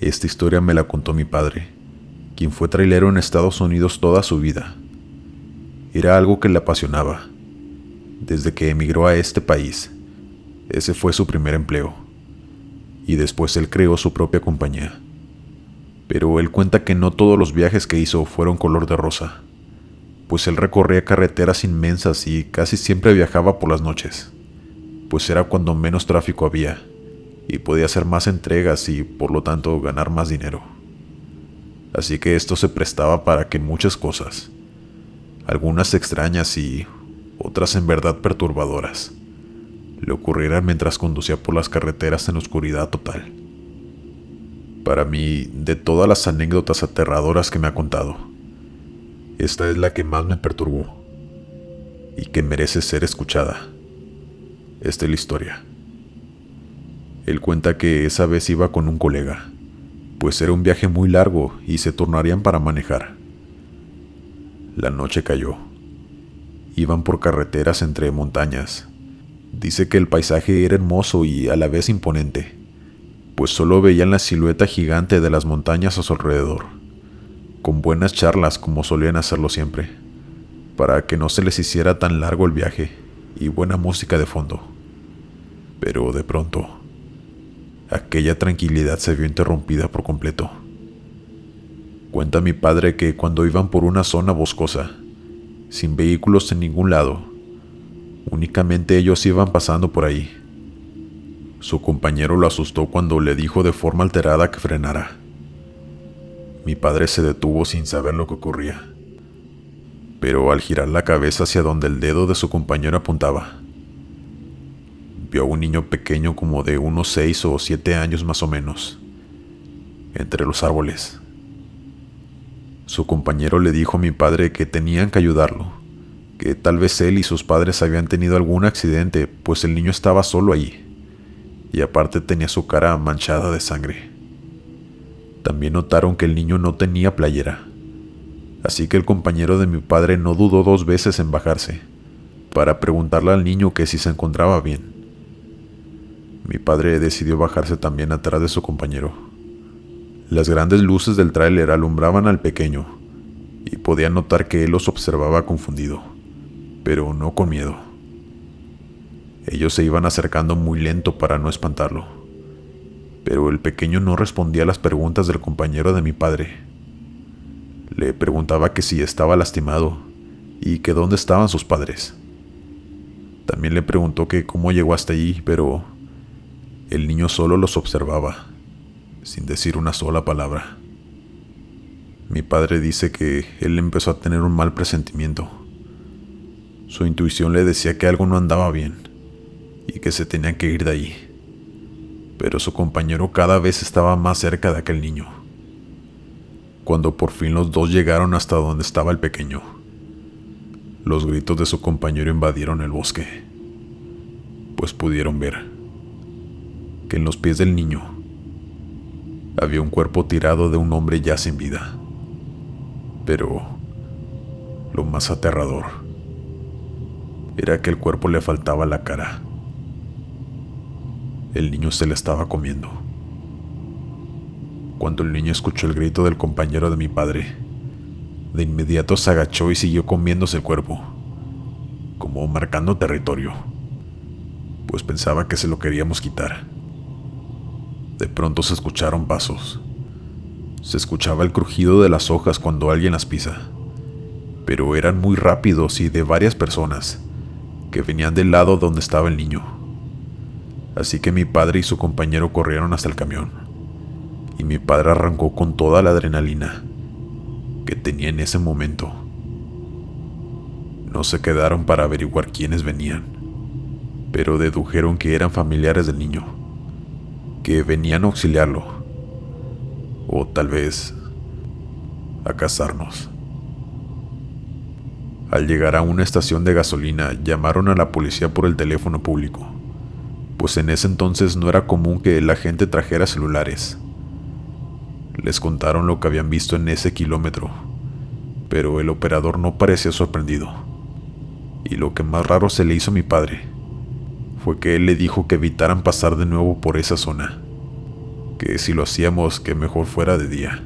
Esta historia me la contó mi padre, quien fue trailero en Estados Unidos toda su vida. Era algo que le apasionaba. Desde que emigró a este país, ese fue su primer empleo. Y después él creó su propia compañía. Pero él cuenta que no todos los viajes que hizo fueron color de rosa, pues él recorría carreteras inmensas y casi siempre viajaba por las noches, pues era cuando menos tráfico había y podía hacer más entregas y por lo tanto ganar más dinero. Así que esto se prestaba para que muchas cosas, algunas extrañas y otras en verdad perturbadoras, le ocurrieran mientras conducía por las carreteras en oscuridad total. Para mí, de todas las anécdotas aterradoras que me ha contado, esta es la que más me perturbó y que merece ser escuchada. Esta es la historia. Él cuenta que esa vez iba con un colega, pues era un viaje muy largo y se turnarían para manejar. La noche cayó. Iban por carreteras entre montañas. Dice que el paisaje era hermoso y a la vez imponente, pues solo veían la silueta gigante de las montañas a su alrededor, con buenas charlas como solían hacerlo siempre, para que no se les hiciera tan largo el viaje y buena música de fondo. Pero de pronto, aquella tranquilidad se vio interrumpida por completo. Cuenta mi padre que cuando iban por una zona boscosa, sin vehículos en ningún lado, únicamente ellos iban pasando por ahí. Su compañero lo asustó cuando le dijo de forma alterada que frenara. Mi padre se detuvo sin saber lo que ocurría, pero al girar la cabeza hacia donde el dedo de su compañero apuntaba, vio a un niño pequeño como de unos 6 o 7 años más o menos, entre los árboles. Su compañero le dijo a mi padre que tenían que ayudarlo, que tal vez él y sus padres habían tenido algún accidente, pues el niño estaba solo allí, y aparte tenía su cara manchada de sangre. También notaron que el niño no tenía playera, así que el compañero de mi padre no dudó 2 veces en bajarse, para preguntarle al niño que si se encontraba bien. Mi padre decidió bajarse también atrás de su compañero. Las grandes luces del tráiler alumbraban al pequeño, y podía notar que él los observaba confundido, pero no con miedo. Ellos se iban acercando muy lento para no espantarlo, pero el pequeño no respondía a las preguntas del compañero de mi padre. Le preguntaba que si estaba lastimado y que dónde estaban sus padres. También le preguntó que cómo llegó hasta allí, pero el niño solo los observaba, sin decir una sola palabra. Mi padre dice que él empezó a tener un mal presentimiento. Su intuición le decía que algo no andaba bien y que se tenían que ir de ahí, pero su compañero cada vez estaba más cerca de aquel niño. Cuando por fin los dos llegaron hasta donde estaba el pequeño, los gritos de su compañero invadieron el bosque, pues pudieron ver que en los pies del niño había un cuerpo tirado de un hombre ya sin vida. Pero lo más aterrador era que el cuerpo le faltaba la cara. El niño se le estaba comiendo. Cuando el niño escuchó el grito del compañero de mi padre, de inmediato se agachó y siguió comiéndose el cuerpo, como marcando territorio, pues pensaba que se lo queríamos quitar. De pronto se escucharon pasos. Se escuchaba el crujido de las hojas cuando alguien las pisa, pero eran muy rápidos y de varias personas que venían del lado donde estaba el niño. Así que mi padre y su compañero corrieron hasta el camión, y mi padre arrancó con toda la adrenalina que tenía en ese momento. No se quedaron para averiguar quiénes venían, pero dedujeron que eran familiares del niño, que venían a auxiliarlo, o tal vez a cazarnos. Al llegar a una estación de gasolina, llamaron a la policía por el teléfono público, pues en ese entonces no era común que la gente trajera celulares. Les contaron lo que habían visto en ese kilómetro, pero el operador no parecía sorprendido. Y lo que más raro se le hizo a mi padre fue que él le dijo que evitaran pasar de nuevo por esa zona, que si lo hacíamos que mejor fuera de día,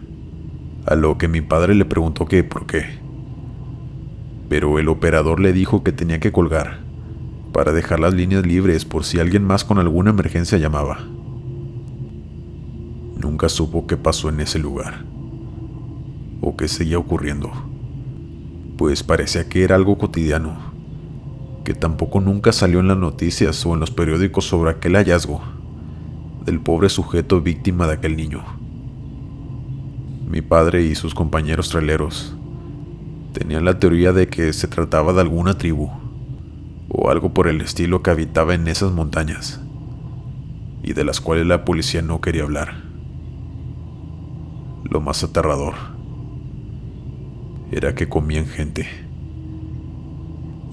a lo que mi padre le preguntó que por qué. Pero el operador le dijo que tenía que colgar, para dejar las líneas libres por si alguien más con alguna emergencia llamaba. Nunca supo qué pasó en ese lugar, o qué seguía ocurriendo, pues parecía que era algo cotidiano, que tampoco nunca salió en las noticias o en los periódicos sobre aquel hallazgo del pobre sujeto víctima de aquel niño. Mi padre y sus compañeros traileros tenían la teoría de que se trataba de alguna tribu o algo por el estilo que habitaba en esas montañas y de las cuales la policía no quería hablar. Lo más aterrador era que comían gente,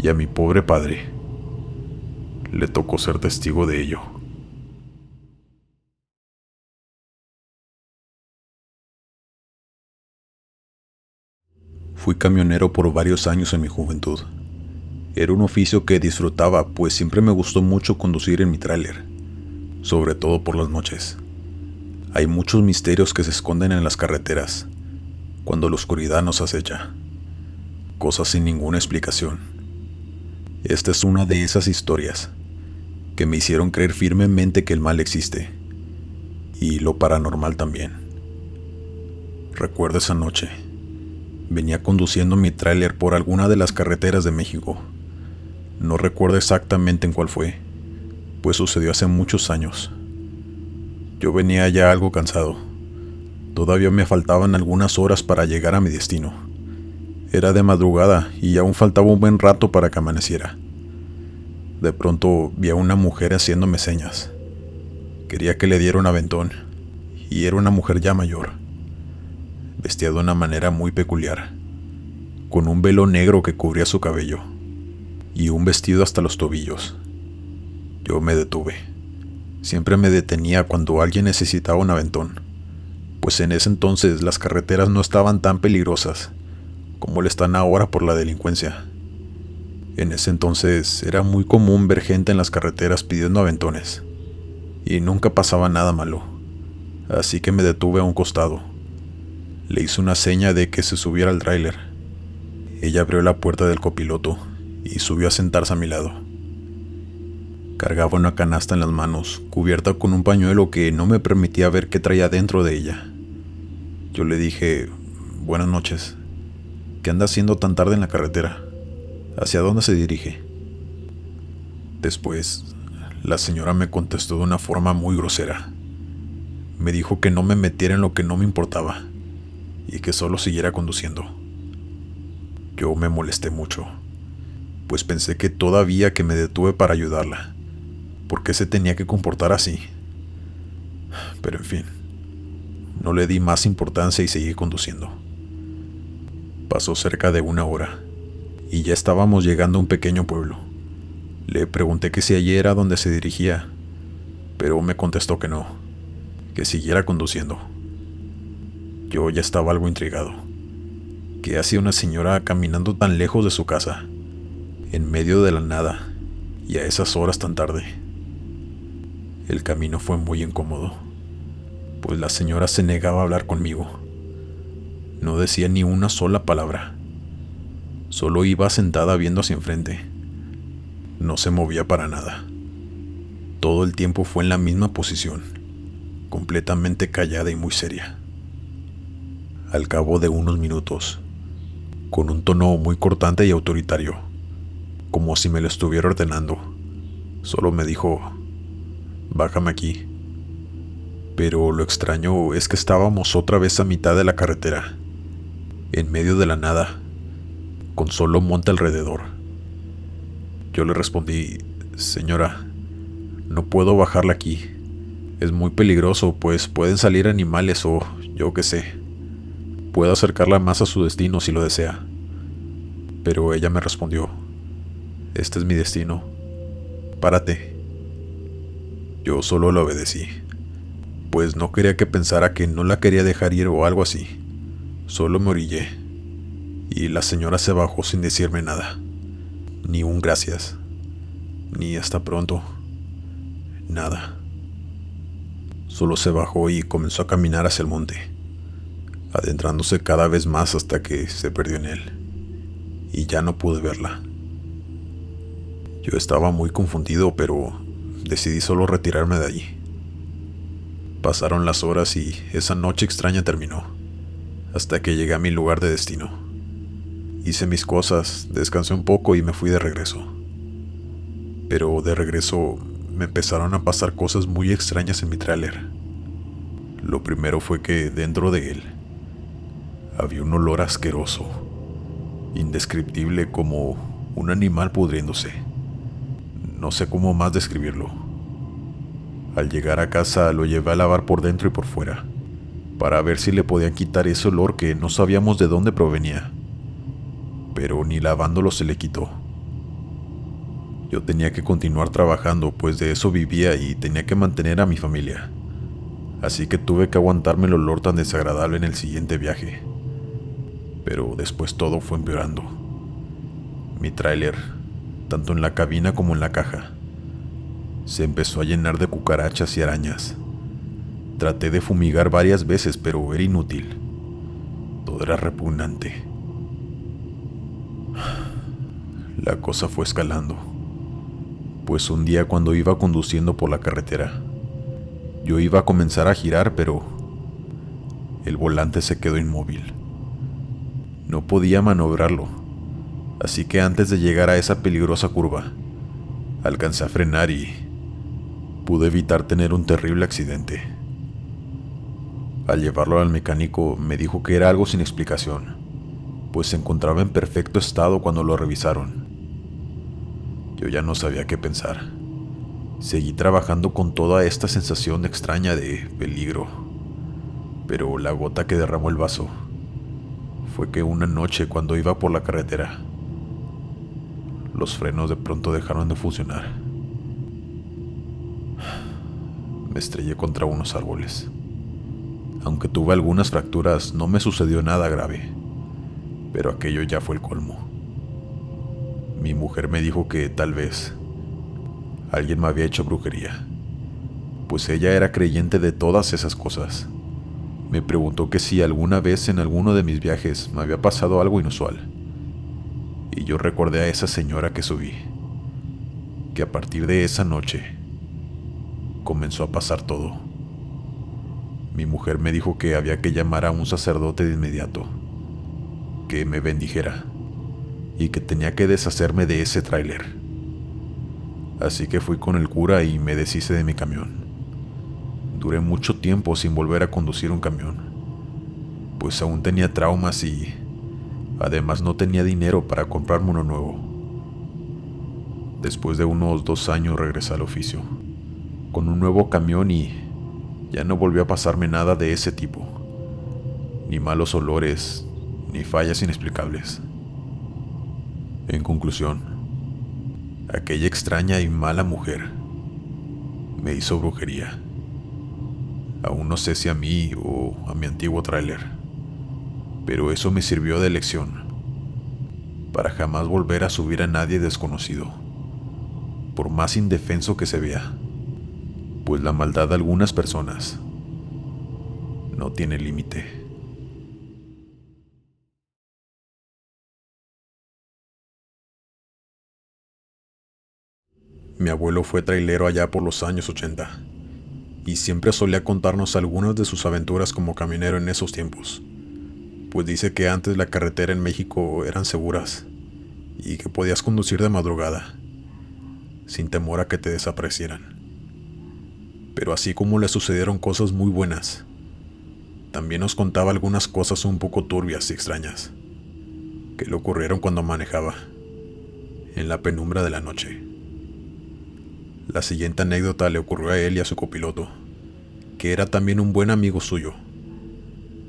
y a mi pobre padre le tocó ser testigo de ello. Fui camionero por varios años en mi juventud. Era un oficio que disfrutaba, pues siempre me gustó mucho conducir en mi tráiler, sobre todo por las noches. Hay muchos misterios que se esconden en las carreteras, cuando la oscuridad nos acecha. Cosas sin ninguna explicación. Esta es una de esas historias que me hicieron creer firmemente que el mal existe, y lo paranormal también. Recuerdo esa noche. Venía conduciendo mi tráiler por alguna de las carreteras de México. No recuerdo exactamente en cuál fue, pues sucedió hace muchos años. Yo venía ya algo cansado. Todavía me faltaban algunas horas para llegar a mi destino. Era de madrugada y aún faltaba un buen rato para que amaneciera. De pronto vi a una mujer haciéndome señas. Quería que le diera un aventón, y era una mujer ya mayor, vestida de una manera muy peculiar, con un velo negro que cubría su cabello, y un vestido hasta los tobillos. Yo me detuve. Siempre me detenía cuando alguien necesitaba un aventón, pues en ese entonces las carreteras no estaban tan peligrosas como lo están ahora por la delincuencia. En ese entonces era muy común ver gente en las carreteras pidiendo aventones, y nunca pasaba nada malo, así que me detuve a un costado. Le hice una seña de que se subiera al tráiler. Ella abrió la puerta del copiloto y subió a sentarse a mi lado. Cargaba una canasta en las manos, cubierta con un pañuelo que no me permitía ver qué traía dentro de ella. Yo le dije: buenas noches. ¿Qué anda haciendo tan tarde en la carretera? ¿Hacia dónde se dirige? Después, la señora me contestó de una forma muy grosera. Me dijo que no me metiera en lo que no me importaba y que solo siguiera conduciendo. Yo me molesté mucho, pues pensé que todavía que me detuve para ayudarla, ¿por qué se tenía que comportar así? Pero en fin, no le di más importancia y seguí conduciendo. Pasó cerca de una hora y ya estábamos llegando a un pequeño pueblo. Le pregunté que si allí era donde se dirigía, pero me contestó que no, que siguiera conduciendo. Yo ya estaba algo intrigado. ¿Qué hacía una señora caminando tan lejos de su casa, en medio de la nada, y a esas horas tan tarde? El camino fue muy incómodo, pues la señora se negaba a hablar conmigo. No decía ni una sola palabra. Solo iba sentada viendo hacia enfrente. No se movía para nada. Todo el tiempo fue en la misma posición, completamente callada y muy seria. Al cabo de unos minutos, con un tono muy cortante y autoritario, como si me lo estuviera ordenando, solo me dijo: bájame aquí. Pero lo extraño es que estábamos otra vez a mitad de la carretera, en medio de la nada, con solo monte alrededor. Yo le respondí: señora, no puedo bajarla aquí. Es muy peligroso, pues pueden salir animales o yo qué sé. Puedo acercarla más a su destino si lo desea. Pero ella me respondió: este es mi destino. Párate. Yo solo le obedecí, pues no quería que pensara que no la quería dejar ir o algo así. Solo me orillé, y la señora se bajó sin decirme nada. Ni un gracias, ni hasta pronto. Nada. Solo se bajó y comenzó a caminar hacia el monte, adentrándose cada vez más hasta que se perdió en él, y ya no pude verla. Yo estaba muy confundido, pero decidí solo retirarme de allí. Pasaron las horas y esa noche extraña terminó, hasta que llegué a mi lugar de destino. Hice mis cosas, descansé un poco y me fui de regreso. Pero de regreso me empezaron a pasar cosas muy extrañas en mi tráiler. Lo primero fue que dentro de él había un olor asqueroso, indescriptible, como un animal pudriéndose. No sé cómo más describirlo. Al llegar a casa lo llevé a lavar por dentro y por fuera, para ver si le podían quitar ese olor que no sabíamos de dónde provenía. Pero ni lavándolo se le quitó. Yo tenía que continuar trabajando, pues de eso vivía y tenía que mantener a mi familia. Así que tuve que aguantarme el olor tan desagradable en el siguiente viaje. Pero después todo fue empeorando. Mi tráiler, tanto en la cabina como en la caja, se empezó a llenar de cucarachas y arañas. Traté de fumigar varias veces, pero era inútil. Todo era repugnante. La cosa fue escalando. Pues un día, cuando iba conduciendo por la carretera, yo iba a comenzar a girar, pero el volante se quedó inmóvil. No podía maniobrarlo, así que antes de llegar a esa peligrosa curva, alcancé a frenar y pude evitar tener un terrible accidente. Al llevarlo al mecánico me dijo que era algo sin explicación, pues se encontraba en perfecto estado cuando lo revisaron. Yo ya no sabía qué pensar. Seguí trabajando con toda esta sensación extraña de peligro, pero la gota que derramó el vaso fue que una noche, cuando iba por la carretera, los frenos de pronto dejaron de funcionar. Me estrellé contra unos árboles. Aunque tuve algunas fracturas, no me sucedió nada grave, pero aquello ya fue el colmo. Mi mujer me dijo que tal vez alguien me había hecho brujería, pues ella era creyente de todas esas cosas. Me preguntó que si alguna vez en alguno de mis viajes me había pasado algo inusual, y yo recordé a esa señora que subí, que a partir de esa noche comenzó a pasar todo. Mi mujer me dijo que había que llamar a un sacerdote de inmediato, que me bendijera, y que tenía que deshacerme de ese tráiler. Así que fui con el cura y me deshice de mi camión. Duré mucho tiempo sin volver a conducir un camión, pues aún tenía traumas y además no tenía dinero para comprarme uno nuevo. Después de unos 2 años regresé al oficio, con un nuevo camión, y ya no volvió a pasarme nada de ese tipo. Ni malos olores, ni fallas inexplicables. En conclusión, aquella extraña y mala mujer me hizo brujería. Aún no sé si a mí o a mi antiguo tráiler, pero eso me sirvió de lección para jamás volver a subir a nadie desconocido, por más indefenso que se vea, pues la maldad de algunas personas no tiene límite. Mi abuelo fue trailero allá por los años 80, y siempre solía contarnos algunas de sus aventuras como camionero en esos tiempos, pues dice que antes la carretera en México eran seguras, y que podías conducir de madrugada, sin temor a que te desaparecieran. Pero así como le sucedieron cosas muy buenas, también nos contaba algunas cosas un poco turbias y extrañas, que le ocurrieron cuando manejaba, en la penumbra de la noche. La siguiente anécdota le ocurrió a él y a su copiloto, que era también un buen amigo suyo,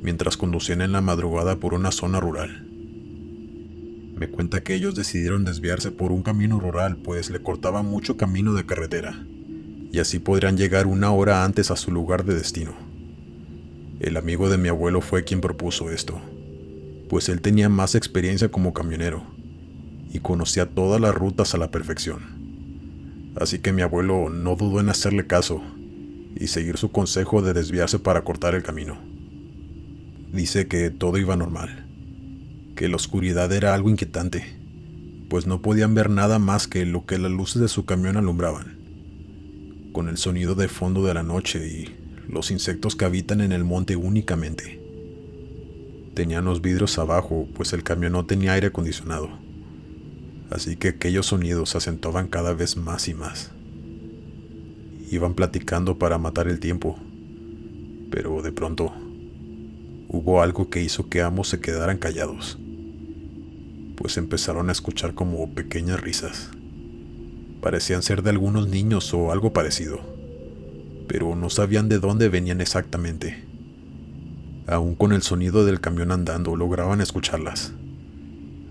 mientras conducían en la madrugada por una zona rural. Me cuenta que ellos decidieron desviarse por un camino rural, pues le cortaba mucho camino de carretera, y así podrían llegar 1 hora antes a su lugar de destino. El amigo de mi abuelo fue quien propuso esto, pues él tenía más experiencia como camionero, y conocía todas las rutas a la perfección. Así que mi abuelo no dudó en hacerle caso, y seguir su consejo de desviarse para cortar el camino. Dice que todo iba normal, que la oscuridad era algo inquietante, pues no podían ver nada más que lo que las luces de su camión alumbraban, con el sonido de fondo de la noche y los insectos que habitan en el monte únicamente. Tenían los vidrios abajo, pues el camión no tenía aire acondicionado, así que aquellos sonidos se acentuaban cada vez más y más. Iban platicando para matar el tiempo, pero de pronto hubo algo que hizo que ambos se quedaran callados, pues empezaron a escuchar como pequeñas risas. Parecían ser de algunos niños o algo parecido, pero no sabían de dónde venían exactamente. Aún con el sonido del camión andando lograban escucharlas,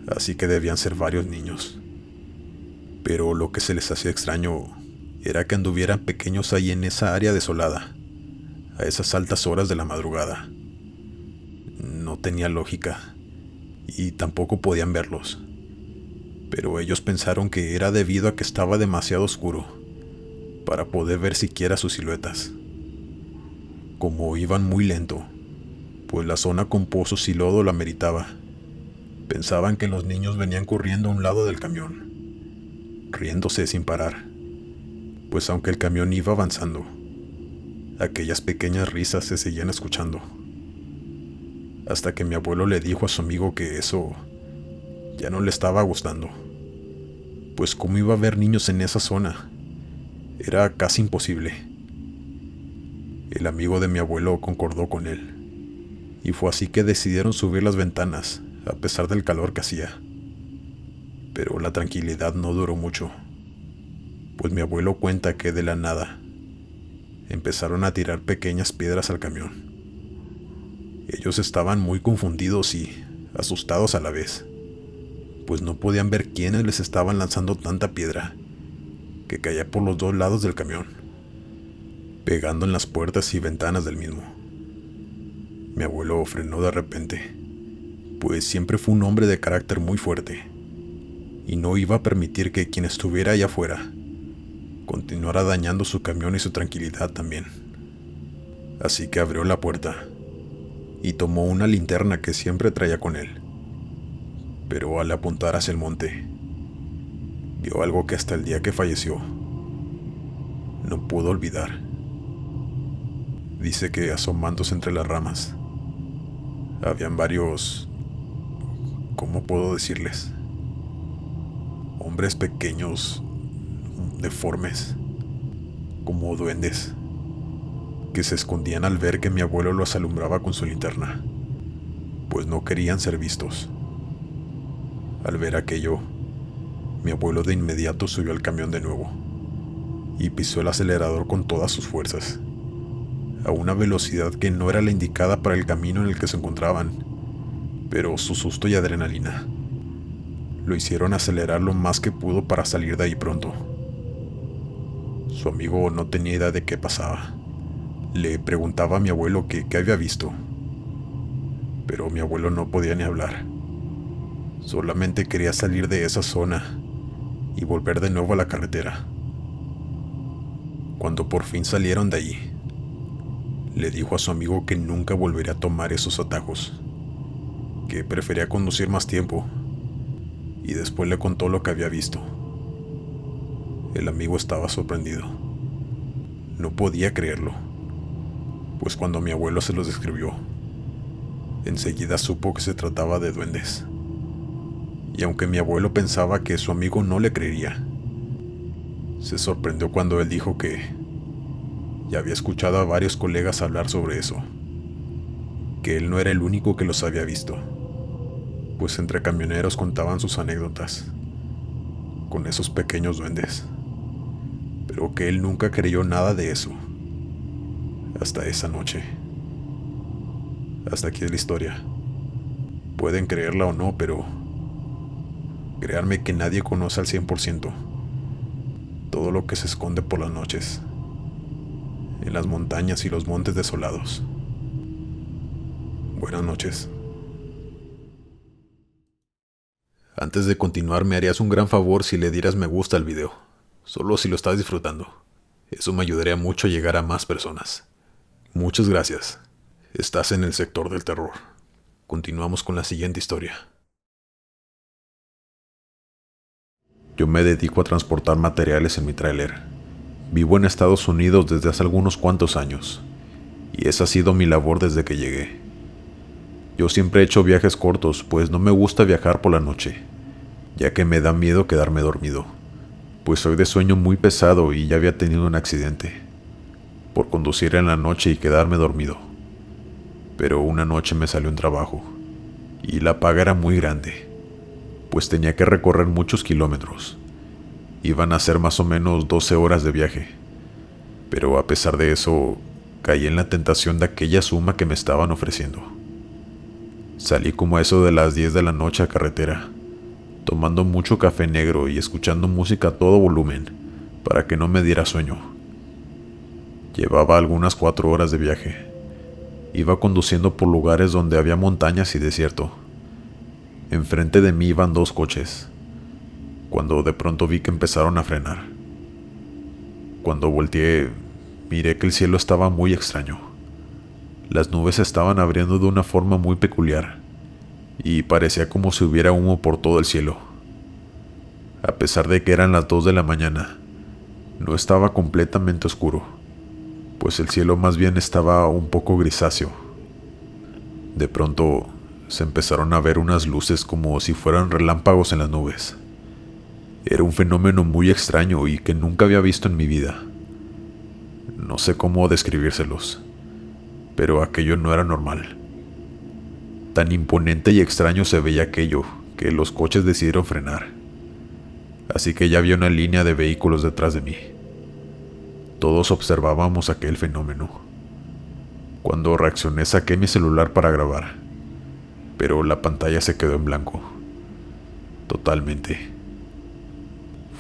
así que debían ser varios niños. Pero lo que se les hacía extraño era que anduvieran pequeños ahí en esa área desolada, a esas altas horas de la madrugada. No tenía lógica, y tampoco podían verlos. Pero ellos pensaron que era debido a que estaba demasiado oscuro para poder ver siquiera sus siluetas. Como iban muy lento, pues la zona con pozos y lodo la meritaba, pensaban que los niños venían corriendo a un lado del camión, riéndose sin parar, pues aunque el camión iba avanzando, aquellas pequeñas risas se seguían escuchando. Hasta que mi abuelo le dijo a su amigo que eso ya no le estaba gustando, pues cómo iba a haber niños en esa zona, era casi imposible. El amigo de mi abuelo concordó con él, y fue así que decidieron subir las ventanas, a pesar del calor que hacía. Pero la tranquilidad no duró mucho, pues mi abuelo cuenta que de la nada empezaron a tirar pequeñas piedras al camión. Ellos estaban muy confundidos y asustados a la vez, pues no podían ver quiénes les estaban lanzando tanta piedra que caía por los dos lados del camión, pegando en las puertas y ventanas del mismo. Mi abuelo frenó de repente, pues siempre fue un hombre de carácter muy fuerte, y no iba a permitir que quien estuviera allá afuera continuara dañando su camión y su tranquilidad también. Así que abrió la puerta y tomó una linterna que siempre traía con él, pero al apuntar hacia el monte, vio algo que hasta el día que falleció no pudo olvidar. Dice que asomándose entre las ramas, habían varios, ¿cómo puedo decirles? Hombres pequeños, deformes, como duendes, que se escondían al ver que mi abuelo los alumbraba con su linterna, pues no querían ser vistos. Al ver aquello, mi abuelo de inmediato subió al camión de nuevo y pisó el acelerador con todas sus fuerzas, a una velocidad que no era la indicada para el camino en el que se encontraban, pero su susto y adrenalina lo hicieron acelerar lo más que pudo para salir de ahí pronto. Su amigo no tenía idea de qué pasaba. Le preguntaba a mi abuelo qué había visto, pero mi abuelo no podía ni hablar. Solamente quería salir de esa zona y volver de nuevo a la carretera. Cuando por fin salieron de allí, le dijo a su amigo que nunca volvería a tomar esos atajos, que prefería conducir más tiempo, y después le contó lo que había visto. El amigo estaba sorprendido. No podía creerlo, pues cuando mi abuelo se los describió, enseguida supo que se trataba de duendes. Y aunque mi abuelo pensaba que su amigo no le creería, se sorprendió cuando él dijo que ya había escuchado a varios colegas hablar sobre eso, que él no era el único que los había visto, pues entre camioneros contaban sus anécdotas con esos pequeños duendes, pero que él nunca creyó nada de eso, hasta esa noche. Hasta aquí es la historia. Pueden creerla o no, pero créanme que nadie conoce al 100% todo lo que se esconde por las noches, en las montañas y los montes desolados. Buenas noches. Antes de continuar, me harías un gran favor si le dieras me gusta al video, solo si lo estás disfrutando. Eso me ayudaría mucho a llegar a más personas. Muchas gracias. Estás en el sector del terror. Continuamos con la siguiente historia. Yo me dedico a transportar materiales en mi tráiler. Vivo en Estados Unidos desde hace algunos cuantos años, y esa ha sido mi labor desde que llegué. Yo siempre he hecho viajes cortos, pues no me gusta viajar por la noche, ya que me da miedo quedarme dormido, pues soy de sueño muy pesado y ya había tenido un accidente por conducir en la noche y quedarme dormido. Pero una noche me salió un trabajo, y la paga era muy grande, pues tenía que recorrer muchos kilómetros. Iban a ser más o menos 12 horas de viaje, pero a pesar de eso, caí en la tentación de aquella suma que me estaban ofreciendo. Salí como a eso de las 10 de la noche a carretera, tomando mucho café negro y escuchando música a todo volumen para que no me diera sueño. Llevaba algunas 4 horas de viaje. Iba conduciendo por lugares donde había montañas y desierto. Enfrente de mí iban 2 coches, cuando de pronto vi que empezaron a frenar. Cuando volteé, miré que el cielo estaba muy extraño. Las nubes se estaban abriendo de una forma muy peculiar, y parecía como si hubiera humo por todo el cielo. A pesar de que eran las 2 de la mañana, no estaba completamente oscuro, pues el cielo más bien estaba un poco grisáceo. De pronto, se empezaron a ver unas luces como si fueran relámpagos en las nubes. Era un fenómeno muy extraño y que nunca había visto en mi vida. No sé cómo describírselos, pero aquello no era normal. Tan imponente y extraño se veía aquello, que los coches decidieron frenar. Así que ya había una línea de vehículos detrás de mí. Todos observábamos aquel fenómeno. Cuando reaccioné saqué mi celular para grabar, pero la pantalla se quedó en blanco. Totalmente.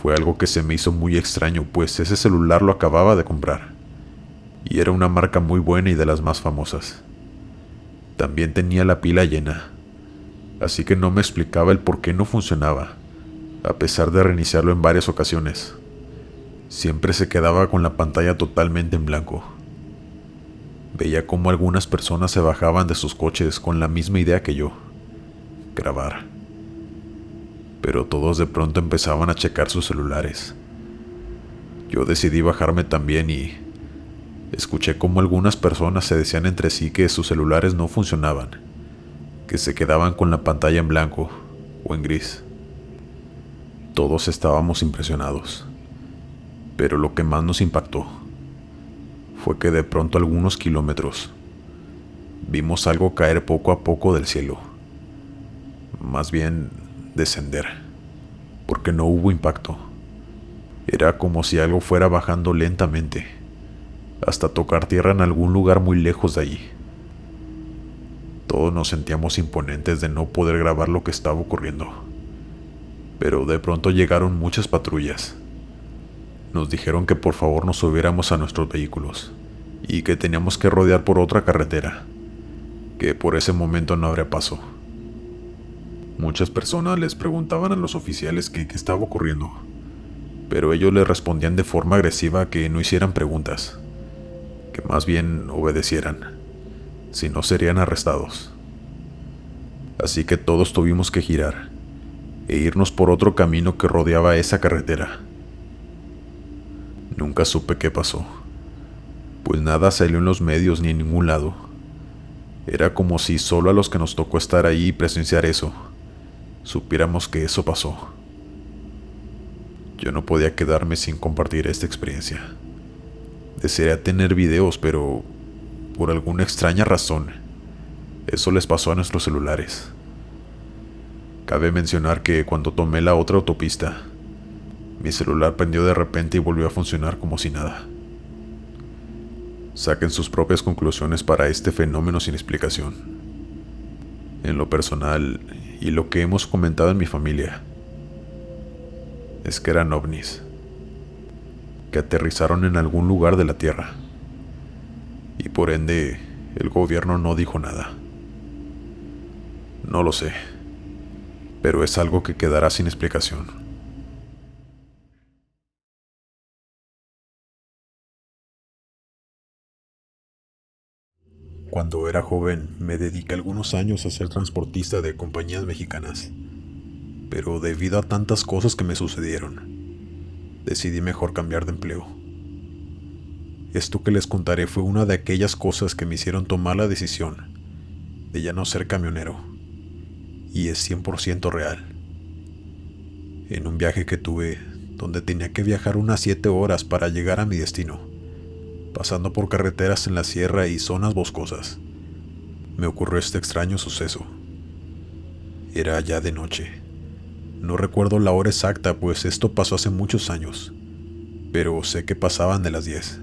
Fue algo que se me hizo muy extraño, pues ese celular lo acababa de comprar, y era una marca muy buena y de las más famosas. También tenía la pila llena, así que no me explicaba el por qué no funcionaba, a pesar de reiniciarlo en varias ocasiones. Siempre se quedaba con la pantalla totalmente en blanco. Veía cómo algunas personas se bajaban de sus coches con la misma idea que yo: grabar. Pero todos de pronto empezaban a checar sus celulares. Yo decidí bajarme también y escuché cómo algunas personas se decían entre sí que sus celulares no funcionaban, que se quedaban con la pantalla en blanco o en gris. Todos estábamos impresionados, pero lo que más nos impactó fue que de pronto a algunos kilómetros vimos algo caer poco a poco del cielo. Más bien descender, porque no hubo impacto. Era como si algo fuera bajando lentamente, hasta tocar tierra en algún lugar muy lejos de allí. Todos nos sentíamos imponentes de no poder grabar lo que estaba ocurriendo. Pero de pronto llegaron muchas patrullas. Nos dijeron que por favor nos subiéramos a nuestros vehículos y que teníamos que rodear por otra carretera, que por ese momento no habría paso. Muchas personas les preguntaban a los oficiales qué estaba ocurriendo, pero ellos les respondían de forma agresiva que no hicieran preguntas, que más bien obedecieran, si no serían arrestados. Así que todos tuvimos que girar e irnos por otro camino que rodeaba esa carretera. Nunca supe qué pasó, pues nada salió en los medios ni en ningún lado. Era como si solo a los que nos tocó estar ahí y presenciar eso, supiéramos que eso pasó. Yo no podía quedarme sin compartir esta experiencia. Desearía tener videos, pero por alguna extraña razón, eso les pasó a nuestros celulares. Cabe mencionar que cuando tomé la otra autopista, mi celular prendió de repente y volvió a funcionar como si nada. Saquen sus propias conclusiones para este fenómeno sin explicación. En lo personal, y lo que hemos comentado en mi familia, es que eran ovnis, que aterrizaron en algún lugar de la Tierra, y por ende, el gobierno no dijo nada. No lo sé, pero es algo que quedará sin explicación. cuando era joven me dediqué algunos años a ser transportista de compañías mexicanas, pero debido a tantas cosas que me sucedieron, decidí mejor cambiar de empleo. Esto que les contaré fue una de aquellas cosas que me hicieron tomar la decisión de ya no ser camionero, y es 100% real. En un viaje que tuve, donde tenía que viajar unas 7 horas para llegar a mi destino, pasando por carreteras en la sierra y zonas boscosas, me ocurrió este extraño suceso. Era ya de noche. No recuerdo la hora exacta, pues esto pasó hace muchos años, pero sé que pasaban de las 10.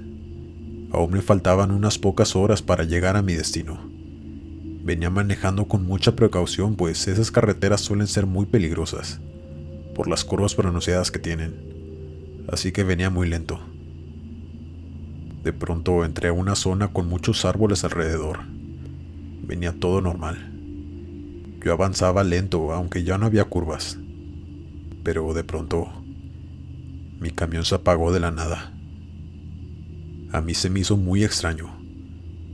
Aún me faltaban unas pocas horas para llegar a mi destino. Venía manejando con mucha precaución, pues esas carreteras suelen ser muy peligrosas, por las curvas pronunciadas que tienen, así que venía muy lento. De pronto entré a una zona con muchos árboles alrededor. Venía todo normal. Yo avanzaba lento, aunque ya no había curvas. Pero de pronto, mi camión se apagó de la nada. A mí se me hizo muy extraño,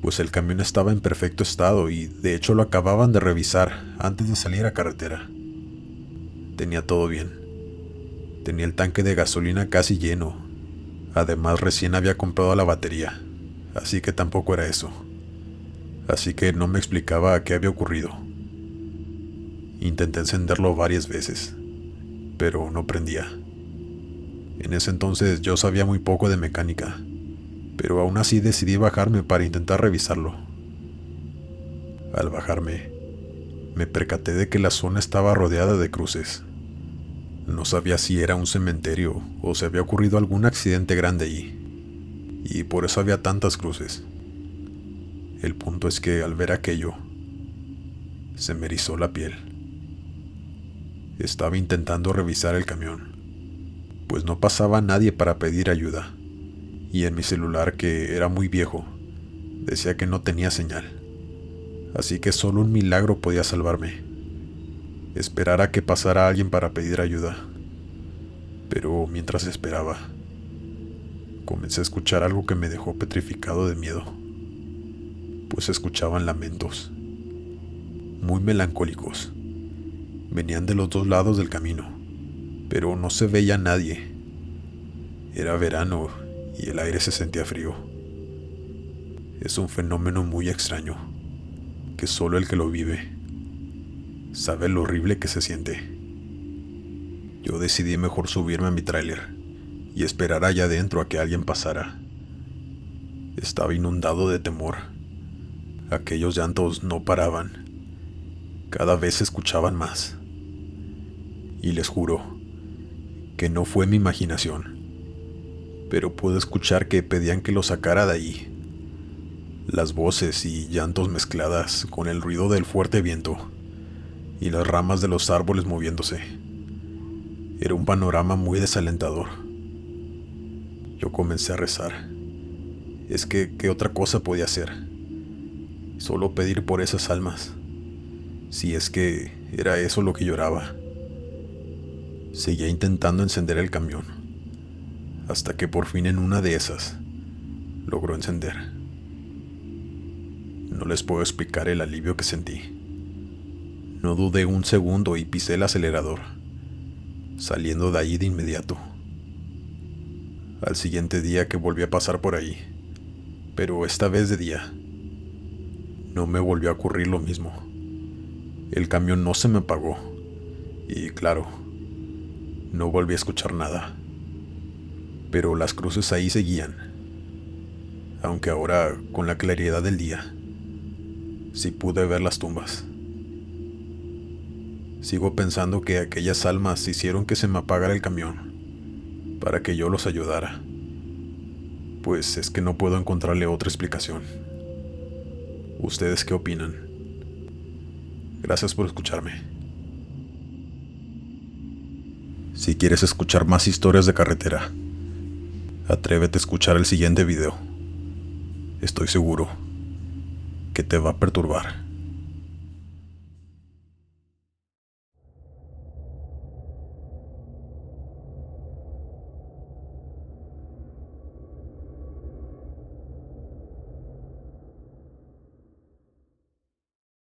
pues el camión estaba en perfecto estado y de hecho lo acababan de revisar antes de salir a carretera. Tenía todo bien. Tenía el tanque de gasolina casi lleno. Además, recién había comprado la batería, así que tampoco era eso. Así que no me explicaba qué había ocurrido. Intenté encenderlo varias veces, pero no prendía. En ese entonces yo sabía muy poco de mecánica, pero aún así decidí bajarme para intentar revisarlo. Al bajarme, me percaté de que la zona estaba rodeada de cruces. No sabía si era un cementerio o se había ocurrido algún accidente grande allí, y por eso había tantas cruces. El punto es que al ver aquello, se me erizó la piel. Estaba intentando revisar el camión, pues no pasaba nadie para pedir ayuda, y en mi celular, que era muy viejo, decía que no tenía señal, así que solo un milagro podía salvarme. Esperar a que pasara alguien para pedir ayuda. Pero mientras esperaba, comencé a escuchar algo que me dejó petrificado de miedo, pues escuchaban lamentos, muy melancólicos. Venían de los dos lados del camino, pero no se veía nadie. Era verano y el aire se sentía frío. Es un fenómeno muy extraño, que solo el que lo vive sabe lo horrible que se siente. Yo decidí mejor subirme a mi tráiler y esperar allá adentro a que alguien pasara. Estaba inundado de temor. Aquellos llantos no paraban. Cada vez se escuchaban más. Y les juro que no fue mi imaginación, pero pude escuchar que pedían que lo sacara de ahí. Las voces y llantos mezcladas con el ruido del fuerte viento y las ramas de los árboles moviéndose. Era un panorama muy desalentador. Yo comencé a rezar. Es que, ¿qué otra cosa podía hacer? Solo pedir por esas almas, si es que era eso lo que lloraba. Seguía intentando encender el camión, hasta que por fin en una de esas logró encender. No les puedo explicar el alivio que sentí. No dudé un segundo y pisé el acelerador, saliendo de allí de inmediato. Al siguiente día que volví a pasar por ahí, pero esta vez de día, no me volvió a ocurrir lo mismo. El camión no se me apagó y, claro, no volví a escuchar nada. Pero las cruces ahí seguían, aunque ahora, con la claridad del día, sí pude ver las tumbas. Sigo pensando que aquellas almas hicieron que se me apagara el camión para que yo los ayudara, pues es que no puedo encontrarle otra explicación. ¿Ustedes qué opinan? Gracias por escucharme. Si quieres escuchar más historias de carretera, atrévete a escuchar el siguiente video. Estoy seguro que te va a perturbar.